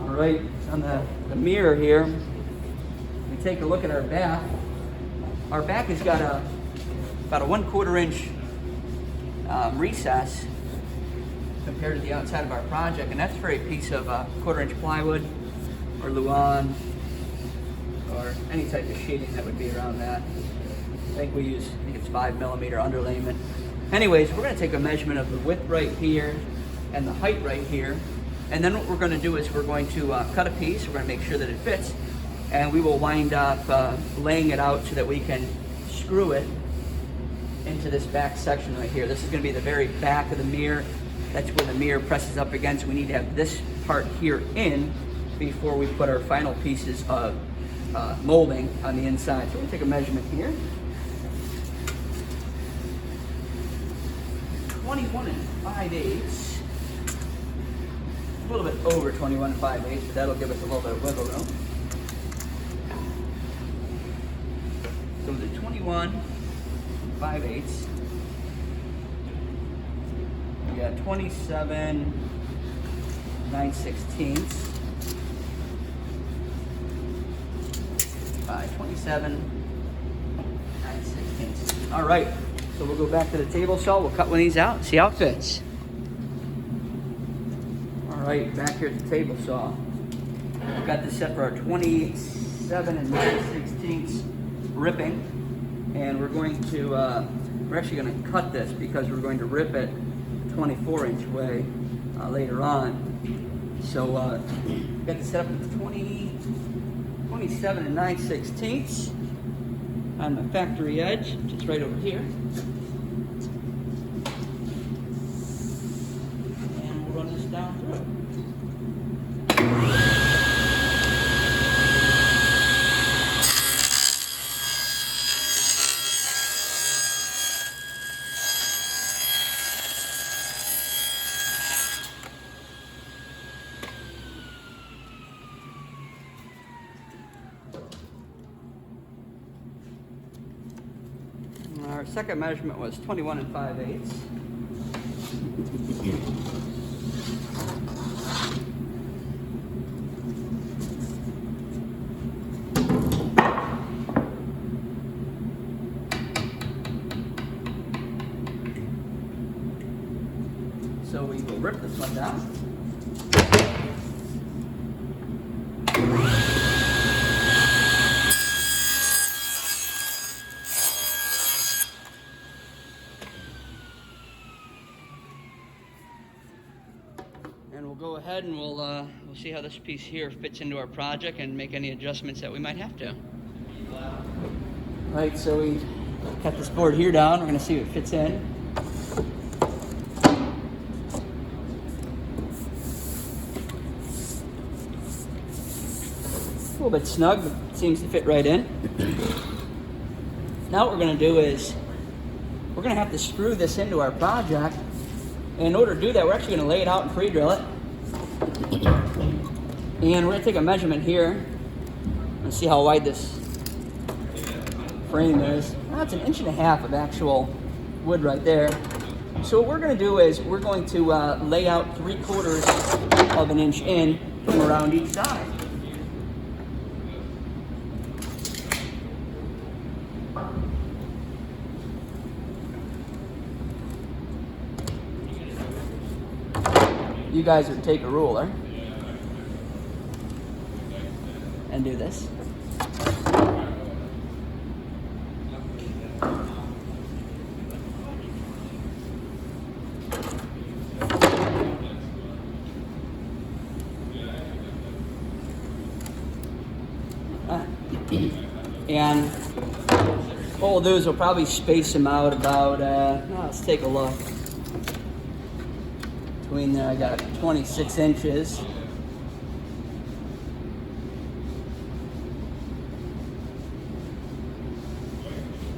All right, on the mirror here, we take a look at our back. Our back has got about a 1/4 inch recess compared to the outside of our project, and that's for a piece of 1/4 inch plywood or Luan or any type of sheeting that would be around that. I think it's 5mm underlayment. Anyways, we're going to take a measurement of the width right here and the height right here, and then what we're going to do is we're going to cut a piece. We're going to make sure that it fits, and we will wind up laying it out so that we can screw it into this back section right here. This is going to be the very back of the mirror. That's where the mirror presses up against. We need to have this part here in before we put our final pieces of molding on the inside. So we're going to take a measurement here. 21 5/8. A little bit over 21 5/8, but that'll give us a little bit of wiggle room. So the 21 5/8. We got 27 9/16 by 27 9/16. All right, so we'll go back to the table saw. We'll cut one of these out and see how it fits. All right, back here at the table saw. We've got this set for our 27 9/16 ripping, and we're actually going to cut this because we're going to rip it 24-inch way later on. So we've got this set up at 27 9/16 on the factory edge, which is right over here. And we'll run this down through. Our second measurement was 21 5/8. So we will rip this one down. And we'll go ahead and we'll see how this piece here fits into our project and make any adjustments that we might have to. Right, so we cut this board here down. We're going to see if it fits in. A little bit snug, but it seems to fit right in. Now what we're going to do is we're going to have to screw this into our project. And in order to do that, we're actually going to lay it out and pre-drill it. And we're going to take a measurement here and see how wide this frame is. Well, it's 1.5 inches of actual wood right there. So what we're going to do is we're going to lay out 3/4 of an inch in from around each side. You guys would take a ruler and do this. And what we'll do is we'll probably space them out about, let's take a look. Between there, I got 26 inches.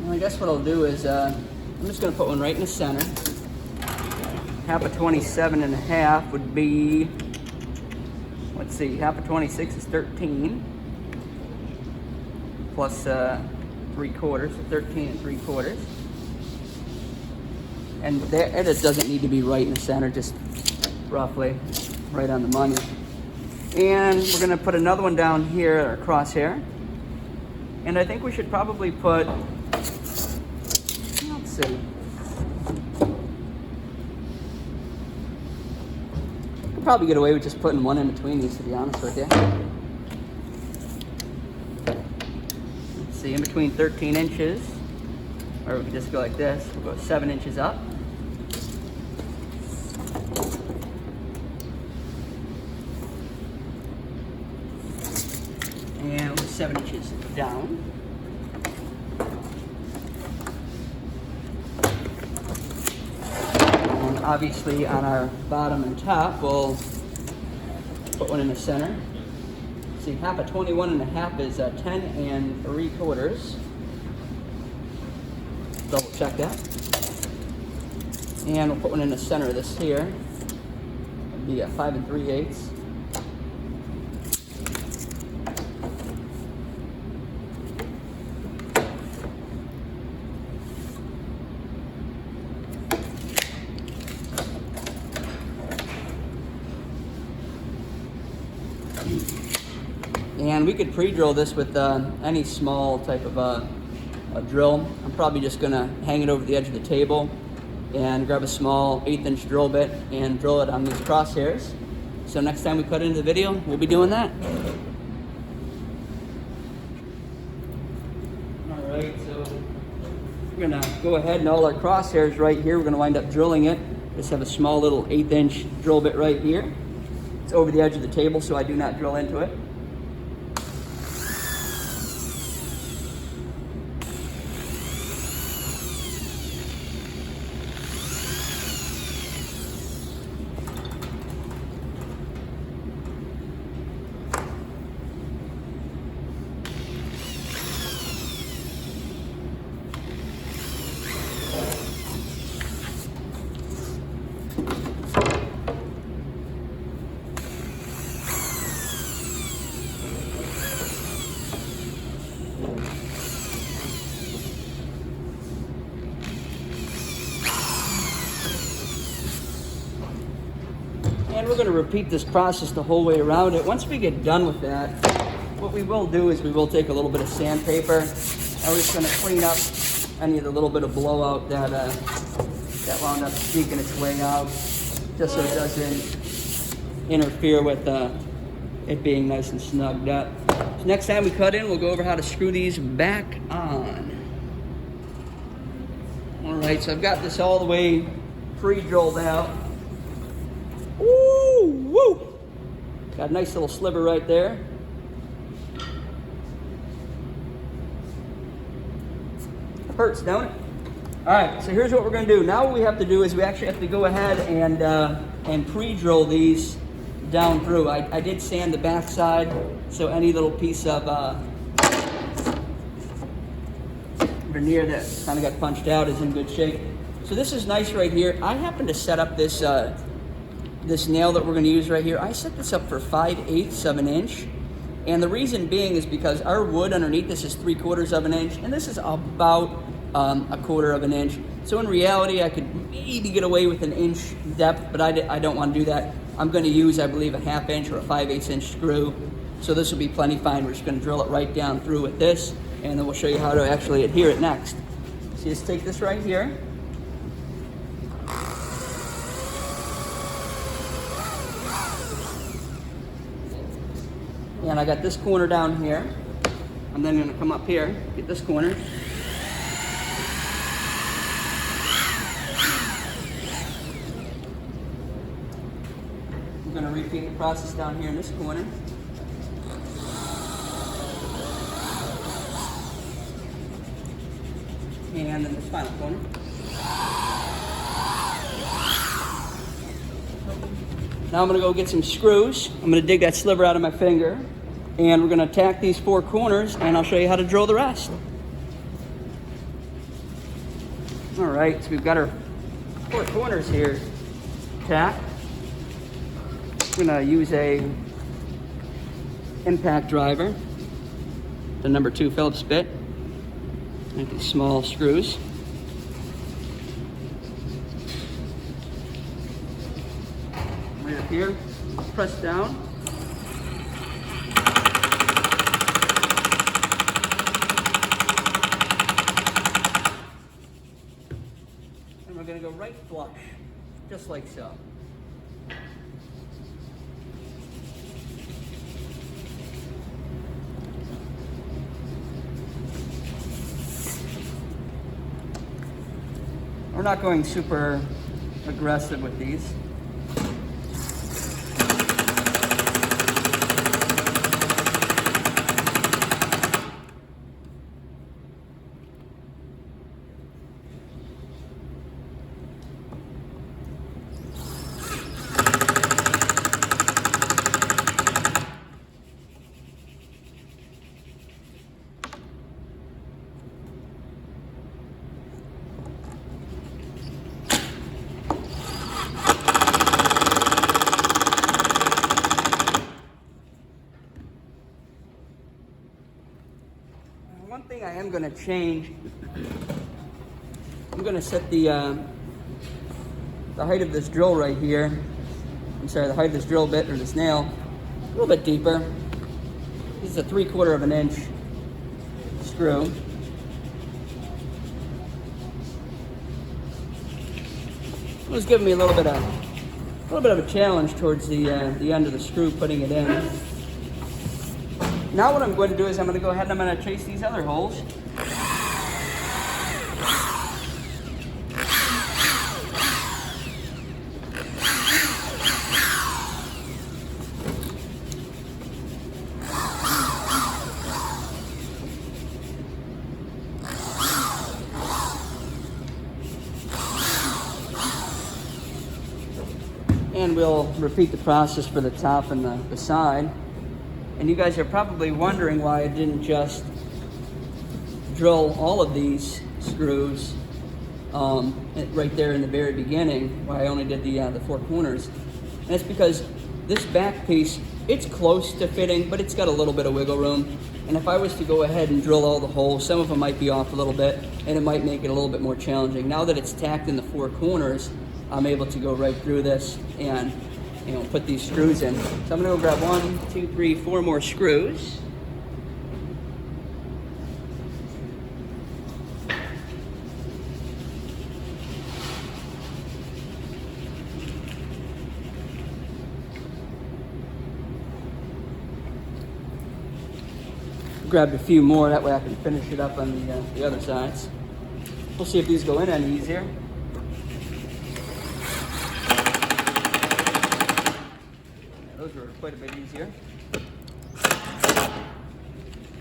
Well, I guess what I'll do is I'm just going to put one right in the center. Half of 27.5 would be, let's see, half of 26 is 13. Plus 3/4, so 13 3/4. And there, it doesn't need to be right in the center, just roughly right on the money. And we're gonna put another one down here at our crosshair. And I think we should probably put, let's see. Could probably get away with just putting one in between these, to be honest with you. Let's see, in between 13 inches, or we could just go like this. We'll go 7 inches up. And 7 inches down. And obviously on our bottom and top, we'll put one in the center. See, half of 21.5 is 10 3/4. Double check that. And we'll put one in the center of this here. It'd be 5 3/8. And we could pre-drill this with any small type of a drill. I'm probably just gonna hang it over the edge of the table and grab a small 1/8 inch drill bit and drill it on these crosshairs. So next time we put it into the video, we'll be doing that. All right, so we're gonna go ahead and all our crosshairs right here, we're gonna wind up drilling it. Just have a small little 1/8 inch drill bit right here. It's over the edge of the table, so I do not drill into it. And we're going to repeat this process the whole way around it. Once we get done with that, what we will do is we will take a little bit of sandpaper and we're just going to clean up any of the little bit of blowout that wound up sneaking its way out, just so it doesn't interfere with it being nice and snugged up. So next time we cut in, we'll go over how to screw these back on. All right, so I've got this all the way pre-drilled out. Ooh, woo! Got a nice little sliver right there. It hurts, don't it? All right, so here's what we're gonna do. Now what we have to do is we actually have to go ahead and pre-drill these down through. I did sand the back side, so any little piece of veneer that kind of got punched out is in good shape. So this is nice right here. I happen to set up this this nail that we're going to use right here. I set this up for 5/8 of an inch, and the reason being is because our wood underneath this is 3/4 of an inch, and this is about 1/4 of an inch. So in reality, I could maybe get away with an inch depth, but I don't want to do that. I'm going to use, I believe, a 1/2 inch or a 5/8 inch screw. So this will be plenty fine. We're just going to drill it right down through with this, and then we'll show you how to actually adhere it next. So just take this right here. And I got this corner down here. I'm then going to come up here, get this corner. I'm going to repeat the process down here in this corner. And then this final corner. Now I'm going to go get some screws. I'm going to dig that sliver out of my finger, and we're going to tack these 4 corners, and I'll show you how to drill the rest. All right, so we've got our 4 corners here tacked. I'm going to use a impact driver, the number 2 Phillips bit, and these small screws. Right up here, press down. right flush, just like so. We're not going super aggressive with these. One thing I am going to change, I'm going to set the height of this drill right here, the height of this drill bit or this nail a little bit deeper. This is a 3/4 of an inch screw. It was giving me a little bit of a challenge towards the end of the screw, putting it in. Now what I'm going to do is I'm going to go ahead and I'm going to chase these other holes. And we'll repeat the process for the top and the side. And you guys are probably wondering why I didn't just drill all of these screws right there in the very beginning, why I only did the 4 corners. And that's because this back piece, it's close to fitting, but it's got a little bit of wiggle room. And if I was to go ahead and drill all the holes, some of them might be off a little bit, and it might make it a little bit more challenging. Now that it's tacked in the 4 corners, I'm able to go right through this and put these screws in. So I'm gonna go grab 1, 2, 3, 4 more screws. Grabbed a few more, that way I can finish it up on the other sides. We'll see if these go in any easier. Those were quite a bit easier.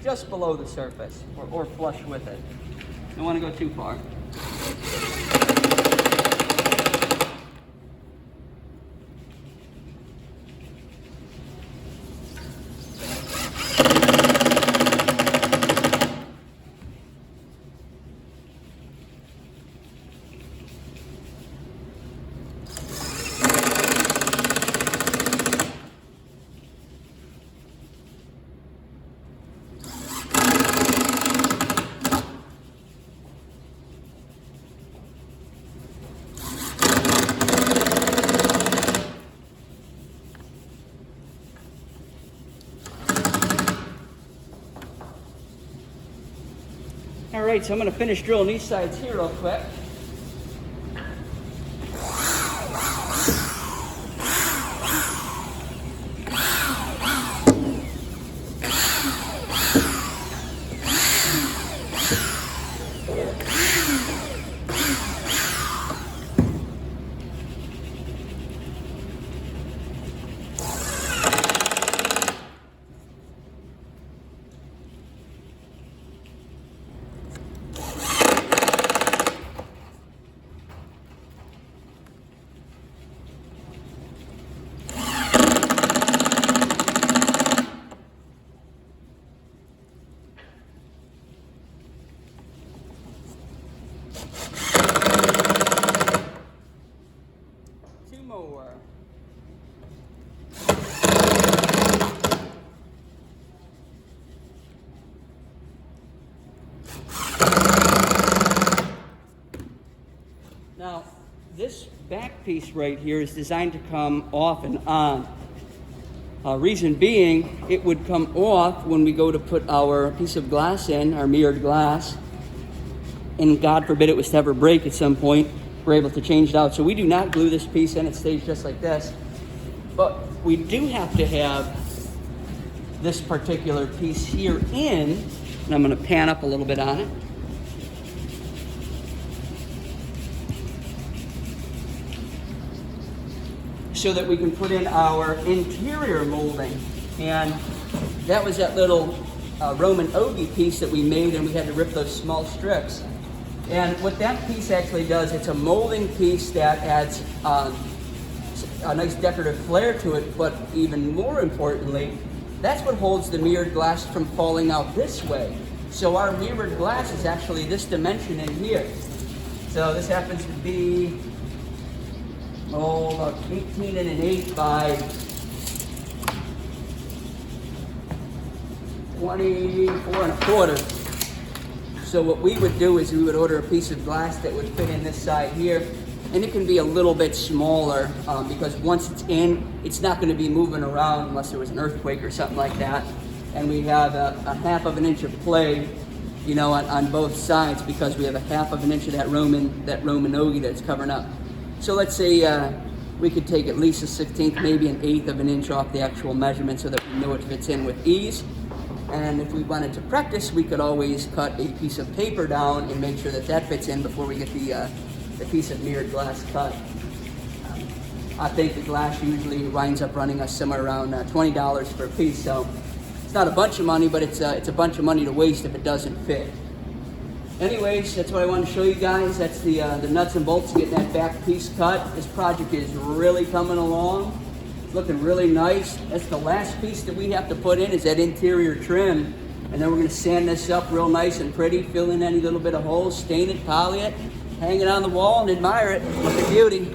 Just below the surface, or flush with it. Don't want to go too far. All right, so I'm going to finish drilling these sides here real quick. Now, this back piece right here is designed to come off and on. Reason being, it would come off when we go to put our piece of glass in, our mirrored glass, and God forbid it was to ever break at some point. we're able to change it out. So we do not glue this piece in, it stays just like this. But we do have to have this particular piece here in, and I'm going to pan up a little bit on it. So that we can put in our interior molding. And that was that little Roman ogie piece that we made, and we had to rip those small strips. And what that piece actually does, it's a molding piece that adds a nice decorative flair to it, but even more importantly, that's what holds the mirrored glass from falling out this way. So our mirrored glass is actually this dimension in here. So this happens to be about 18 and an 8 by 24 and a quarter. So what we would do is we would order a piece of glass that would fit in this side here, and it can be a little bit smaller because once it's in, it's not going to be moving around unless there was an earthquake or something like that. And we have a 1/2 of an inch of play, you know, on both sides because we have a 1/2 of an inch of that Roman ogie that's covering up. So let's say we could take at least a 1/16, maybe an 1/8 of an inch off the actual measurement so that we know it fits in with ease. And if we wanted to practice, we could always cut a piece of paper down and make sure that that fits in before we get the piece of mirrored glass cut. I think the glass usually winds up running us somewhere around $20 per piece. So it's not a bunch of money, but it's a bunch of money to waste if it doesn't fit. Anyways, that's what I wanted to show you guys. That's the nuts and bolts getting that back piece cut. This project is really coming along. It's looking really nice. That's the last piece that we have to put in is that interior trim. And then we're going to sand this up real nice and pretty, fill in any little bit of holes, stain it, poly it, hang it on the wall and admire it. Look at beauty.